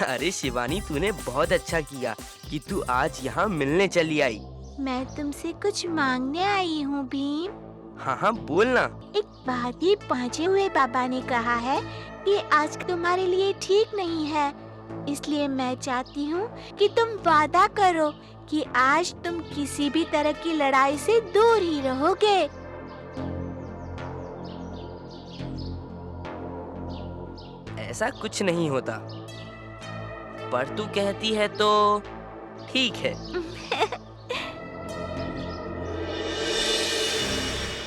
अरे शिवानी, तूने बहुत अच्छा किया कि तू आज यहाँ मिलने चली आई। मैं तुमसे कुछ मांगने आई हूँ भीम। हाँ हाँ, बोल ना। एक बात ही पहुँचे हुए बाबा ने कहा है कि आज तुम्हारे लिए ठीक नहीं है, इसलिए मैं चाहती हूँ कि तुम वादा करो कि आज तुम किसी भी तरह की लड़ाई से दूर ही रहोगे। ऐसा कुछ नहीं होता, पर तू कहती है तो ठीक है।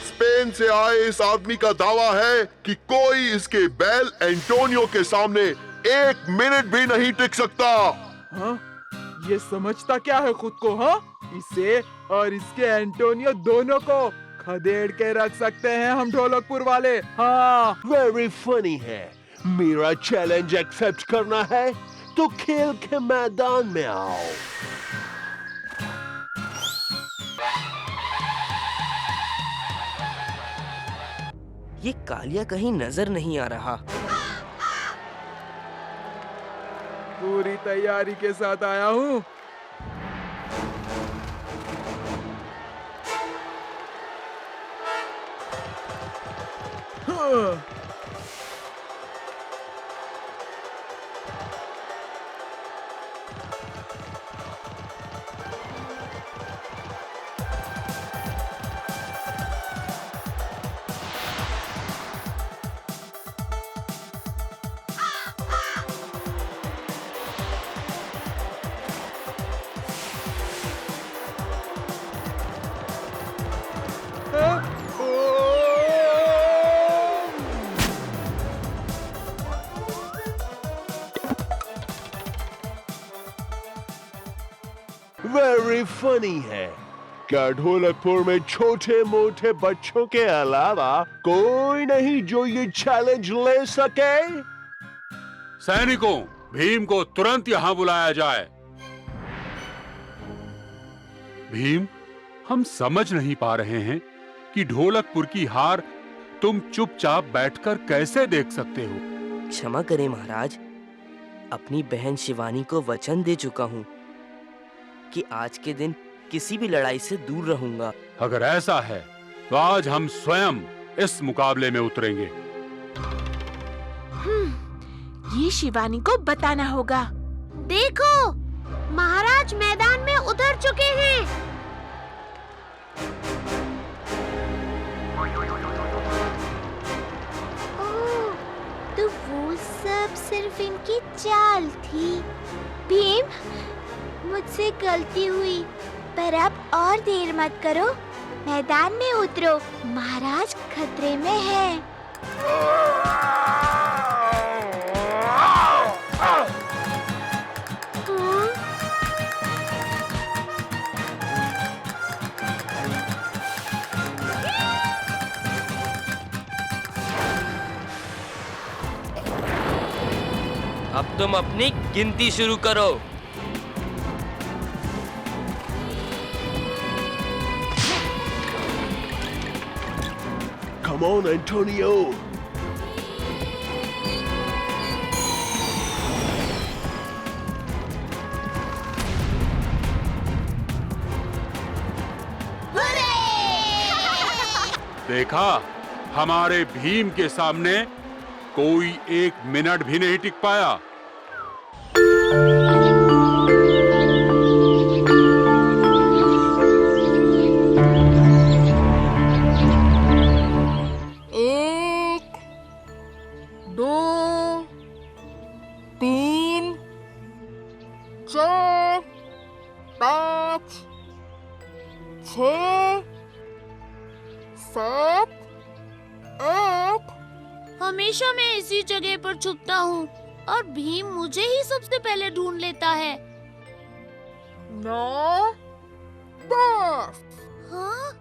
स्पेन से आए इस आदमी का दावा है कि कोई इसके बैल एंटोनियो के सामने 1 मिनट भी नहीं टिक सकता। हाँ? ये समझता क्या है खुद को? हाँ, इसे और इसके एंटोनियो दोनों को खदेड़ के रख सकते हैं हम ढोलकपुर वाले। हाँ, वेरी फनी है। मेरा चैलेंज एक्सेप्ट करना है तो खेल के मैदान में आओ। ये कालिया कहीं नजर नहीं आ रहा। पूरी तैयारी के साथ आया हूँ। हाँ। वेरी फनी है। क्या ढोलकपुर में छोटे मोटे बच्चों के अलावा कोई नहीं जो ये चैलेंज ले सके? सैनिकों, भीम को तुरंत यहाँ बुलाया जाए। भीम, हम समझ नहीं पा रहे हैं कि ढोलकपुर की हार तुम चुपचाप बैठकर कैसे देख सकते हो। क्षमा करें महाराज, अपनी बहन शिवानी को वचन दे चुका हूँ कि आज के दिन किसी भी लड़ाई से दूर रहूंगा। अगर ऐसा है तो आज हम स्वयं इस मुकाबले में उतरेंगे। ये शिवानी को बताना होगा। देखो, महाराज मैदान में उतर चुके हैं। ओह, तो वो सब सिर्फ इनकी चाल थी। भीम, मुझसे गलती हुई, पर अब और देर मत करो, मैदान में उतरो, महाराज खतरे में हैं। अब तुम अपनी गिनती शुरू करो। Come on, Antonio. देखा, हमारे भीम के सामने कोई 1 मिनट भी नहीं टिक पाया। हमेशा मैं इसी जगह पर छुपता हूँ और भीम मुझे ही सबसे पहले ढूंढ लेता है। 9, 10। हाँ?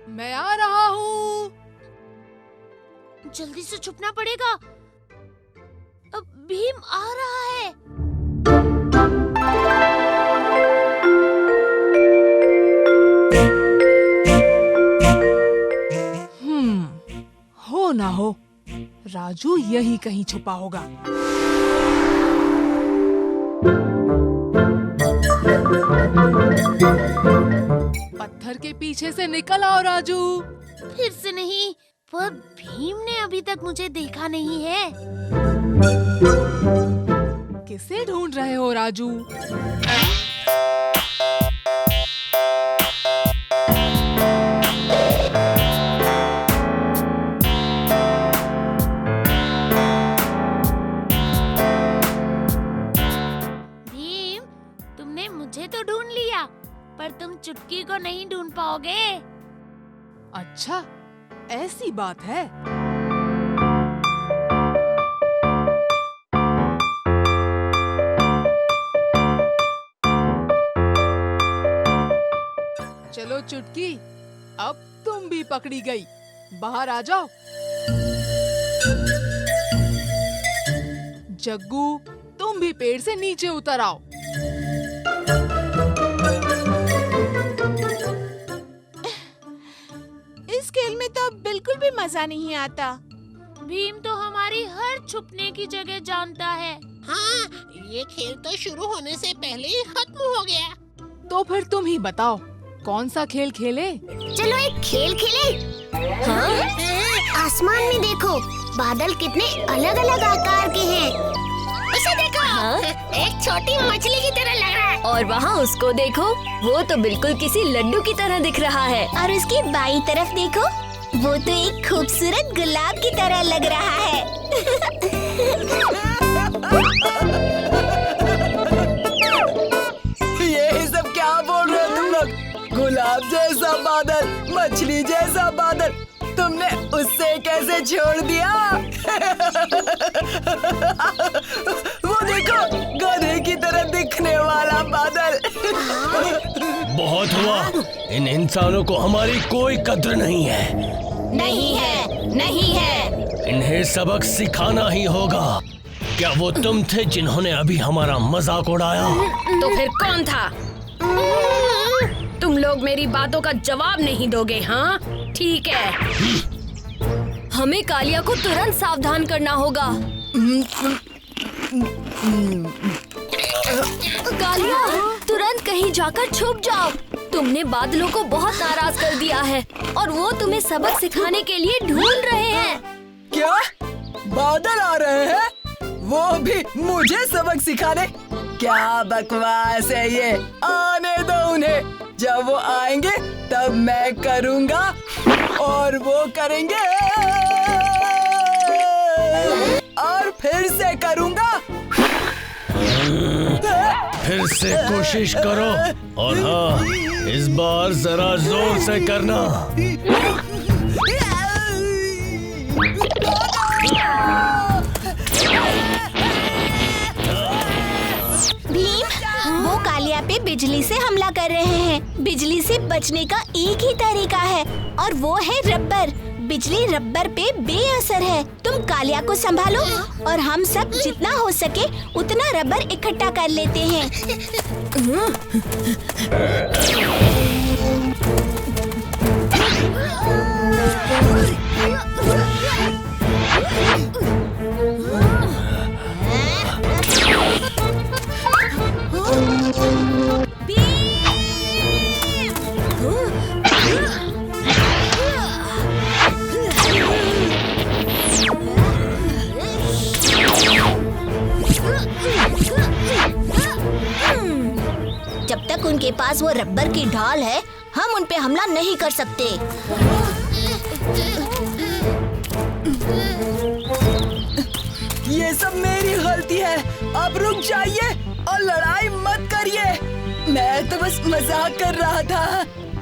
मैं आ रहा हूँ। जल्दी से छुपना पड़ेगा। अब भीम आ रहा है। हो ना हो, राजू यहीं कहीं छुपा होगा। पत्थर के पीछे से निकल आओ राजू। फिर से नहीं, पर भीम ने अभी तक मुझे देखा नहीं है। किसे ढूंढ रहे हो राजू? भीम, तुमने मुझे तो ढूंढ लिया, पर तुम चुटकी को नहीं ढूंढ पाओगे। अच्छा, ऐसी बात है। चलो चुटकी, अब तुम भी पकड़ी गई। बाहर आ जाओ। जग्गू, तुम भी पेड़ से नीचे उतर आओ। इस खेल में तो बिल्कुल भी मजा नहीं आता। भीम तो हमारी हर छुपने की जगह जानता है। हाँ, ये खेल तो शुरू होने से पहले ही खत्म हो गया। तो फिर तुम ही बताओ, कौन सा खेल खेले? चलो एक खेल खेले। हाँ? आसमान में देखो, बादल कितने अलग अलग आकार के हैं। उसे देखो, एक छोटी मछली की तरह लग रहा है। और वहाँ उसको देखो, वो तो बिल्कुल किसी लड्डू की तरह दिख रहा है। और उसकी बाईं तरफ देखो, वो तो एक खूबसूरत गुलाब की तरह लग रहा है। ये सब क्या बोल रहे हो तुम लोग? गुलाब जैसा बादल, मछली जैसा बादल, तुमने उससे कैसे छोड़ दिया? वो देखो, गधे की तरह दिखने वाला बादल। बहुत हुआ, इन इंसानों को हमारी कोई कद्र नहीं है। नहीं है, नहीं है। इन्हें सबक सिखाना ही होगा। क्या वो तुम थे जिन्होंने अभी हमारा मजाक उड़ाया? तो फिर कौन था? तुम लोग मेरी बातों का जवाब नहीं दोगे, हाँ? ठीक है। हमें कालिया को तुरंत सावधान करना होगा। कालिया, तुरंत कहीं जाकर छुप जाओ। तुमने बादलों को बहुत नाराज कर दिया है और वो तुम्हें सबक सिखाने के लिए ढूंढ रहे हैं। क्या? बादल आ रहे हैं? वो भी मुझे सबक सिखाने? क्या बकवास है ये? आने दो उन्हें। जब वो आएंगे तब मैं करूँगा और वो करेंगे और फिर से करूँगा। फिर से कोशिश करो, और हाँ, इस बार जरा जोर से करना। भीम, वो कालिया पे बिजली से हमला कर रहे हैं। बिजली से बचने का एक ही तरीका है और वो है रबर। बिजली रबर पे बेअसर है। तुम कालिया को संभालो और हम सब जितना हो सके उतना रबर इकट्ठा कर लेते हैं। जब तक उनके पास वो रबर की ढाल है, हम उन पे हमला नहीं कर सकते। ये सब मेरी गलती है। अब रुक जाइए और लड़ाई मत करिए। मैं तो बस मजाक कर रहा था।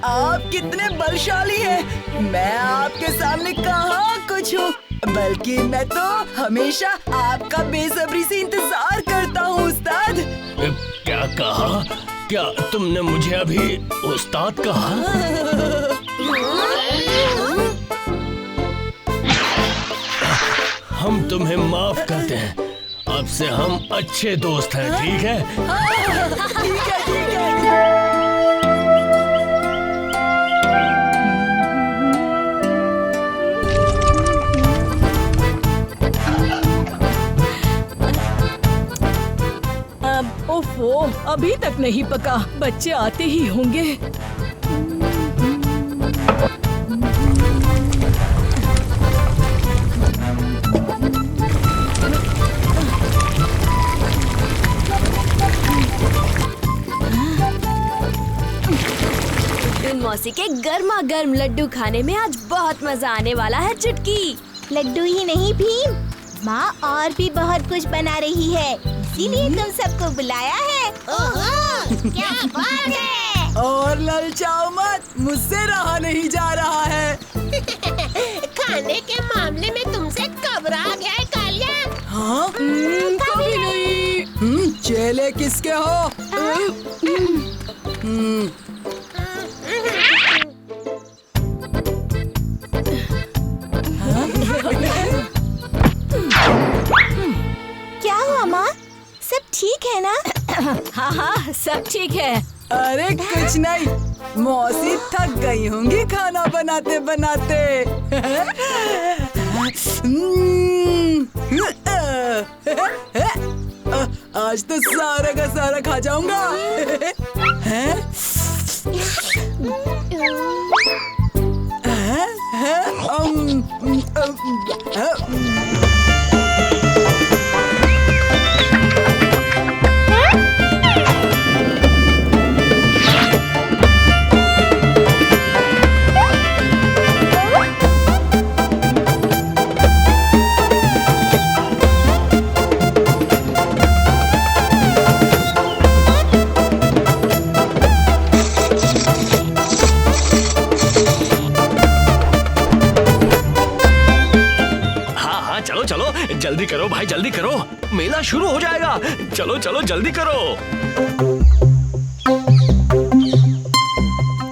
आप कितने बलशाली हैं। मैं आपके सामने कहाँ कुछ हूँ, बल्कि मैं तो हमेशा आपका बेसब्री से इंतजार करता हूँ उस्ताद। क्या कहा? क्या तुमने मुझे अभी उस्ताद कहा? हम तुम्हें माफ करते हैं। अब से हम अच्छे दोस्त हैं, ठीक है? ठीक है, ठीक है। अभी तक नहीं पका, बच्चे आते ही होंगे। मौसी के गर्मा गर्म लड्डू खाने में आज बहुत मजा आने वाला है चुटकी। लड्डू ही नहीं भीम, माँ और भी बहुत कुछ बना रही है, इसीलिए तुम सबको बुलाया है। ओहो, क्या बात है। और ललचाओ मत, मुझसे रहा नहीं जा रहा है। खाने के मामले में तुमसे घबरा गया है कालिया। हाँ? कभी नहीं। चेले किसके हो? क्या हुआ माँ, सब ठीक है ना? हाँ हाँ सब ठीक है। अरे कुछ नहीं, मौसी थक गई होंगी खाना बनाते बनाते। आज तो सारा का सारा खा जाऊंगा। जल्दी करो भाई, जल्दी करो, मेला शुरू हो जाएगा। चलो चलो जल्दी करो।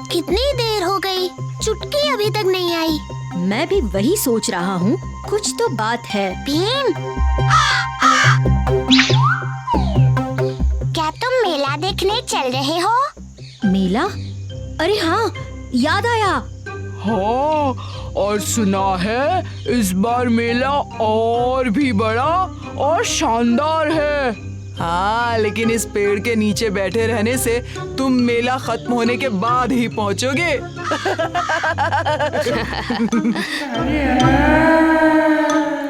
कितनी देर हो गई, चुटकी अभी तक नहीं आई। मैं भी वही सोच रहा हूँ, कुछ तो बात है। भीम, क्या तुम मेला देखने चल रहे हो? मेला? अरे हाँ, याद आया। हाँ, और सुना है इस बार मेला और भी बड़ा और शानदार है। हाँ, लेकिन इस पेड़ के नीचे बैठे रहने से तुम मेला खत्म होने के बाद ही पहुंचोगे।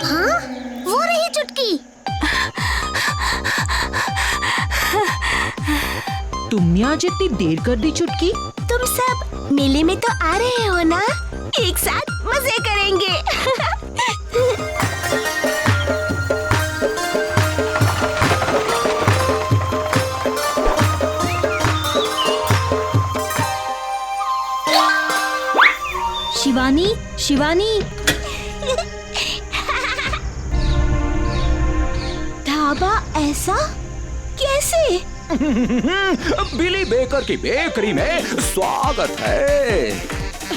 हाँ, वो रही चुटकी। तुमने आज इतनी देर कर दी चुटकी? तुम सब मेले में तो आ रहे हो ना, एक साथ मजे करेंगे। शिवानी, शिवानी। ढाबा ऐसा कैसे? बिली बेकर की बेकरी में स्वागत है।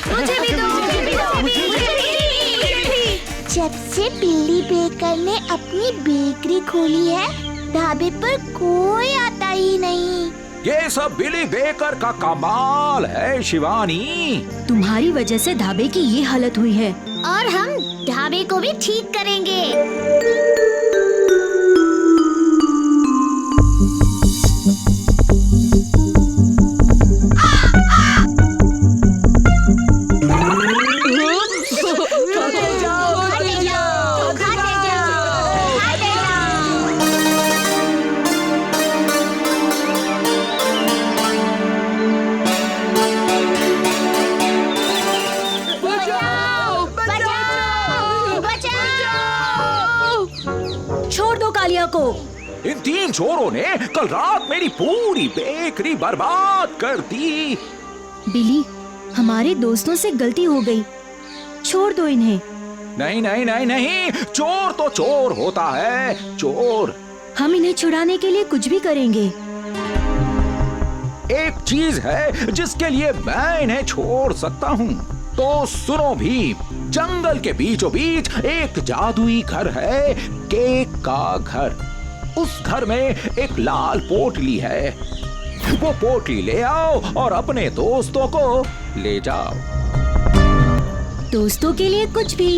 मुझे भी दो, मुझे भी दो, मुझे भी। जब से बिल्ली बेकर ने अपनी बेकरी खोली है, ढाबे पर कोई आता ही नहीं। ये सब बिली बेकर का कमाल है शिवानी। तुम्हारी वजह से ढाबे की ये हालत हुई है। और हम ढाबे को भी ठीक करेंगे। को। इन 3 चोरों ने कल रात मेरी पूरी बेकरी बर्बाद कर दी। बिली, हमारे दोस्तों से गलती हो गई, छोड़ दो इन्हें। नहीं नहीं नहीं नहीं, चोर तो चोर होता है, चोर। हम इन्हें छुड़ाने के लिए कुछ भी करेंगे। एक चीज है जिसके लिए मैं इन्हें छोड़ सकता हूँ, तो सुनो भी। जंगल के बीचों बीच एक जादुई घर है, केक का घर। उस घर में एक लाल पोटली है। वो पोटली ले आओ और अपने दोस्तों को ले जाओ। दोस्तों के लिए कुछ भी।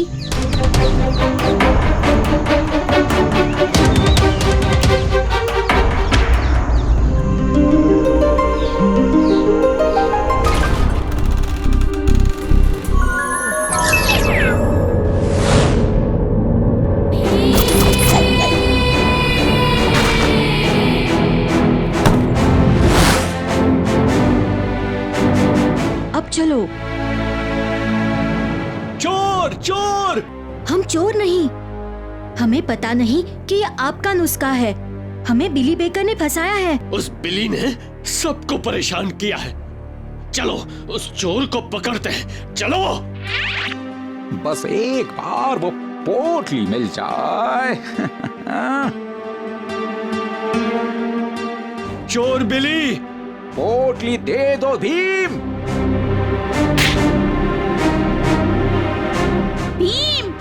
चलो। चोर चोर! हम चोर नहीं। हमें पता नहीं कि ये आपका नुस्खा है। हमें बिली बेकर ने फंसाया है। उस बिली ने सबको परेशान किया है। चलो उस चोर को पकड़ते हैं, चलो। बस एक बार वो पोटली मिल जाए। चोर बिली, पोटली दे दो भीम। भीम!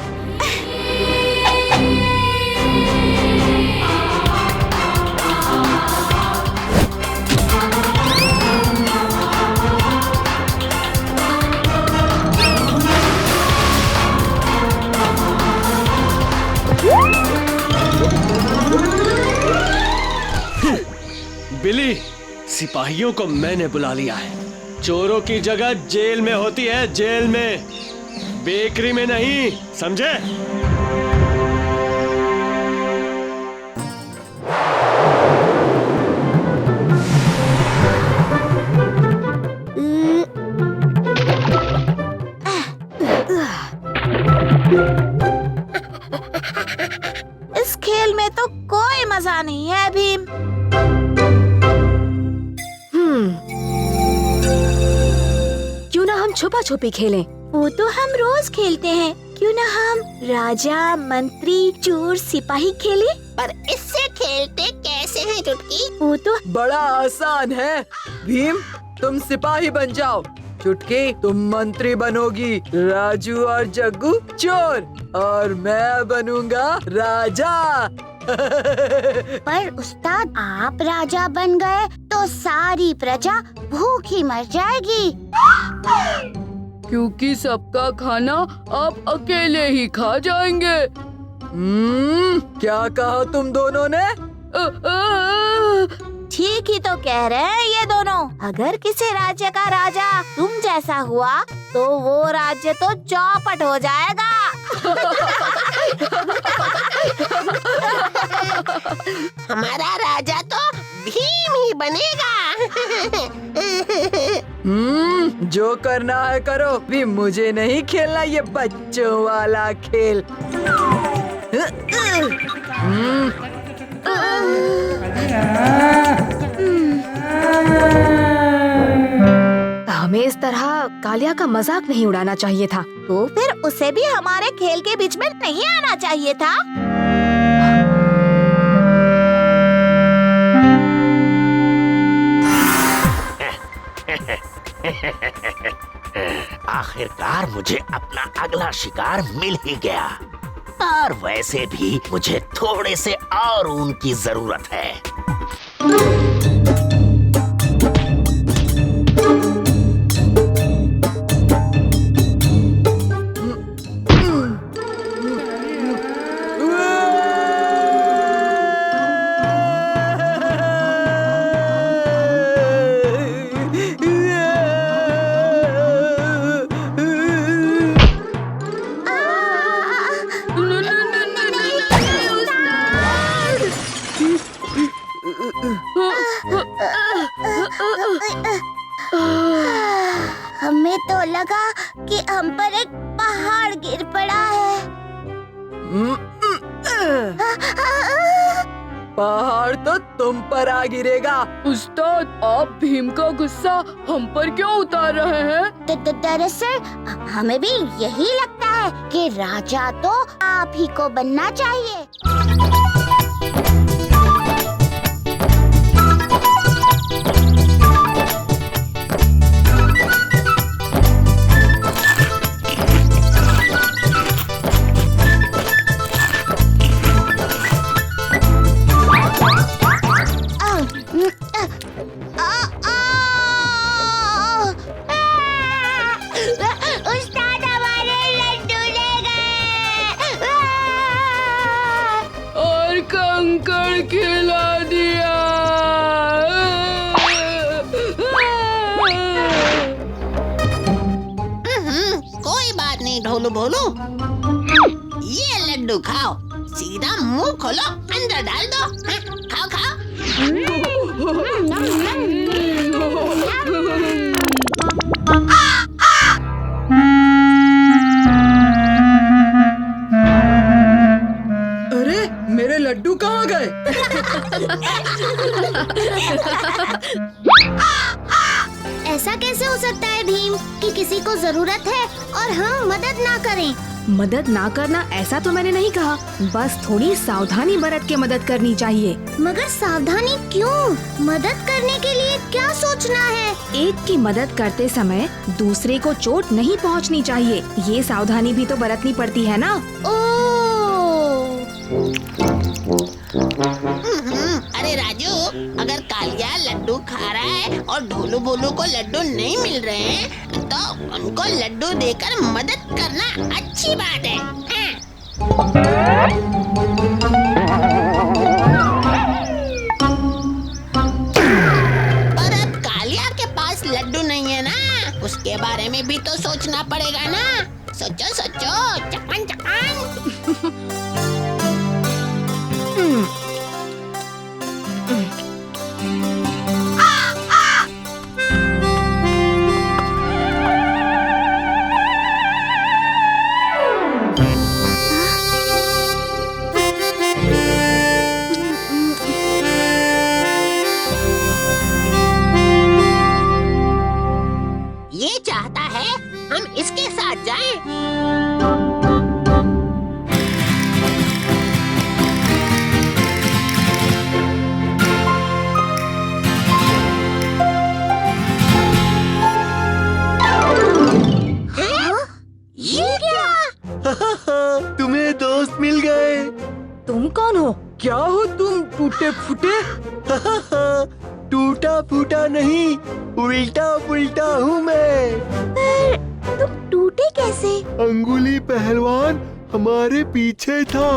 बिली, सिपाहियों को मैंने बुला लिया है। चोरों की जगह जेल में होती है, जेल में, बेकरी में नहीं, समझे? इस खेल में तो कोई मजा नहीं है भीम। क्यों ना हम छुपा छुपी खेलें? वो तो हम रोज खेलते हैं। क्यों ना हम राजा, मंत्री, चोर, सिपाही खेले? पर इससे खेलते कैसे हैं चुटकी? वो तो बड़ा आसान है। भीम, तुम सिपाही बन जाओ। चुटकी, तुम मंत्री बनोगी। राजू और जग्गू चोर और मैं बनूंगा राजा। पर उस्ताद, आप राजा बन गए तो सारी प्रजा भूखी मर जाएगी। क्योंकि सबका खाना आप अकेले ही खा जाएंगे। क्या कहा तुम दोनों ने? ठीक ही तो कह रहे हैं ये दोनों। अगर किसी राज्य का राजा तुम जैसा हुआ तो वो राज्य तो चौपट हो जाएगा। हमारा राजा तो भीम ही बनेगा। जो करना है करो। भी मुझे नहीं खेलना ये बच्चों वाला खेल। हमें इस तरह कालिया का मजाक नहीं उड़ाना चाहिए था। तो फिर उसे भी हमारे खेल के बीच में नहीं आना चाहिए था। आखिरकार मुझे अपना अगला शिकार मिल ही गया। और वैसे भी मुझे थोड़े से और ऊन की जरूरत है। हमें तो लगा कि हम पर एक पहाड़ गिर पड़ा है। पहाड़ तो तुम पर आ गिरेगा। उस्ताद, आप भीम का गुस्सा हम पर क्यों उतार रहे हैं? दरअसल हमें भी यही लगता है कि राजा तो आप ही को बनना चाहिए। उस्ताद, हमारे लड्डू ले गए। और कंकड़ खिला दिया। कोई बात नहीं ढोलू भोलू, ये लड्डू खाओ, सीधा मुंह खोलो, अंदर डाल दो। हाँ, खाओ खाओ। कैसे हो सकता है भीम कि किसी को जरूरत है और हम मदद ना करें? मदद ना करना ऐसा तो मैंने नहीं कहा, बस थोड़ी सावधानी बरत के मदद करनी चाहिए। मगर सावधानी क्यों? मदद करने के लिए क्या सोचना है? एक की मदद करते समय दूसरे को चोट नहीं पहुंचनी चाहिए, ये सावधानी भी तो बरतनी पड़ती है ना। अरे राजू, अगर कालिया लड्डू खा रहा है और ढोलू भोलू को लड्डू नहीं मिल रहे हैं, तो उनको लड्डू देकर मदद करना अच्छी बात है। पर अब कालिया के पास लड्डू नहीं है ना, उसके बारे में भी तो सोचना पड़ेगा ना। सोचो सोचो, चकन चकन। ये चाहता है हम इसके साथ जाएं। ये क्या? तुम्हें दोस्त मिल गए। तुम कौन हो? क्या हो तुम टूटे फूटे? टूटा फूटा नहीं, उल्टा पुल्टा हूँ मैं। पर तुम टूटे कैसे? अंगुली पहलवान हमारे पीछे था।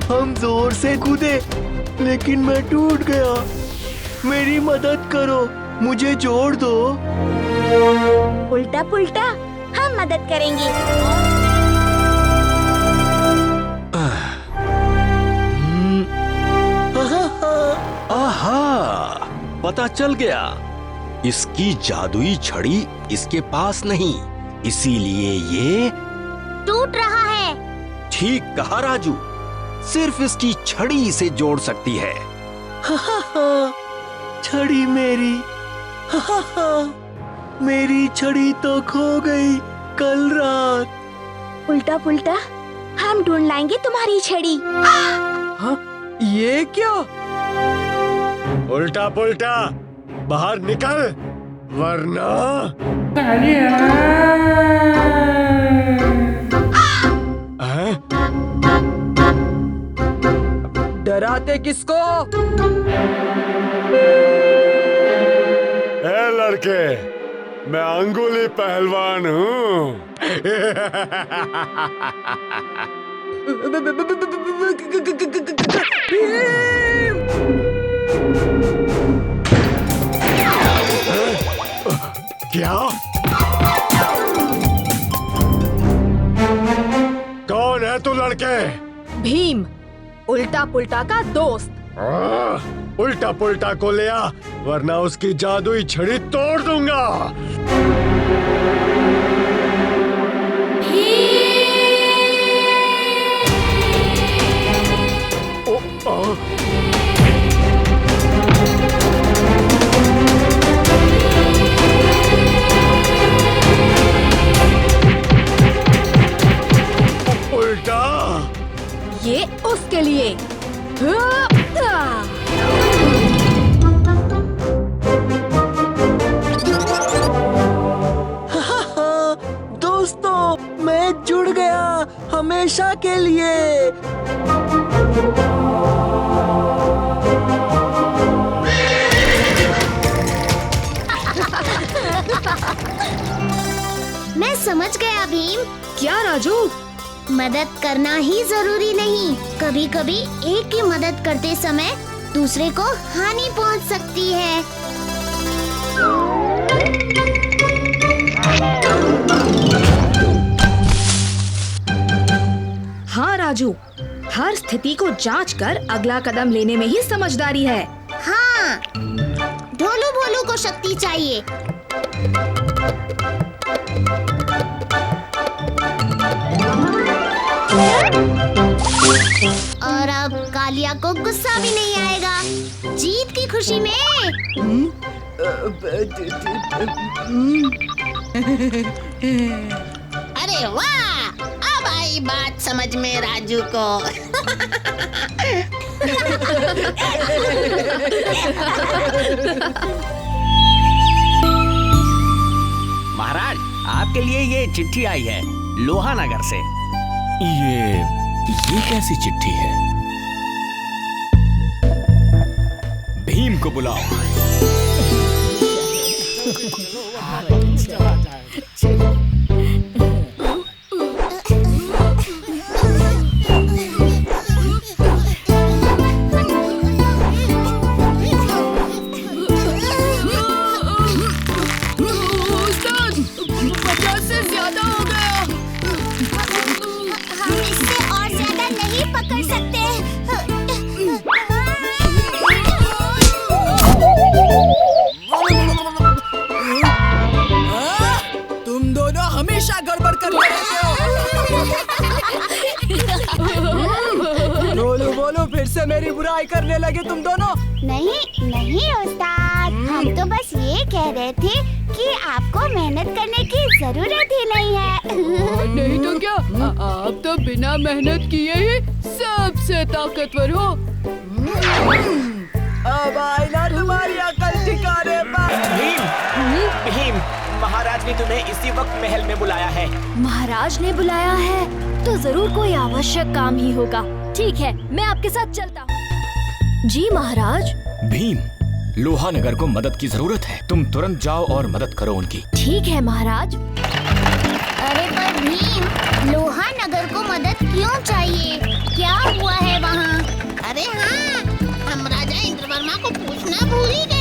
हम जोर से कूदे, लेकिन मैं टूट गया। मेरी मदद करो, मुझे जोड़ दो। उल्टा पुल्टा हम मदद करेंगे। आहा, पता चल गया। इसकी जादुई छड़ी इसके पास नहीं, इसीलिए ये टूट रहा है। ठीक कहा राजू, सिर्फ इसकी छड़ी इसे जोड़ सकती है। छड़ी मेरी, मेरी छड़ी तो खो गई कल रात। उल्टा पुल्टा हम ढूंढ लाएंगे तुम्हारी छड़ी। हाँ, ये क्या? उल्टा पुल्टा बाहर निकल, वरना डराते किसको? ए लड़के, मैं अंगुली पहलवान हूँ। क्या? कौन है तू लड़के? भीम, उल्टा पुल्टा का दोस्त। उल्टा पुल्टा को ले आ, वरना उसकी जादुई छड़ी तोड़ दूंगा। उल्टा, ये उसके लिए। दोस्तों, मैं जुड़ गया हमेशा के लिए। मैं समझ गया भीम। क्या राजू? मदद करना ही जरूरी नहीं, कभी कभी एक की मदद करते समय दूसरे को हानि पहुंच सकती है। हाँ राजू, हर स्थिति को जांच कर अगला कदम लेने में ही समझदारी है। हाँ, ढोलू भोलू को शक्ति चाहिए। और अब अब कालिया को गुस्सा भी नहीं आएगा। जीत की खुशी में। अरे वाह, अब आई बात समझ में राजू को। महाराज, आपके लिए ये चिट्ठी आई है लोहानगर से। ये कैसी चिट्ठी है? भीम को बुलाओ। मेरी बुराई करने लगे तुम दोनों। नहीं नहीं उस्ताद, हम तो बस ये कह रहे थे कि आपको मेहनत करने की जरूरत ही नहीं है। नहीं तो क्या, आप तो बिना मेहनत किए ही सबसे ताकतवर हो। अब आई ना तुम्हारी अकल ठिकाने पर। भीम, महाराज ने तुम्हें इसी वक्त महल में बुलाया है। महाराज ने बुलाया है तो जरूर कोई आवश्यक काम ही होगा। ठीक है, मैं आपके साथ चलता हूँ। जी महाराज। भीम, लोहानगर को मदद की जरूरत है, तुम तुरंत जाओ और मदद करो उनकी। ठीक है महाराज। अरे पर भीम, लोहानगर को मदद क्यों चाहिए? क्या हुआ है वहाँ? अरे हाँ, हम राजा इंद्रवर्मा को पूछना भूल ही गए।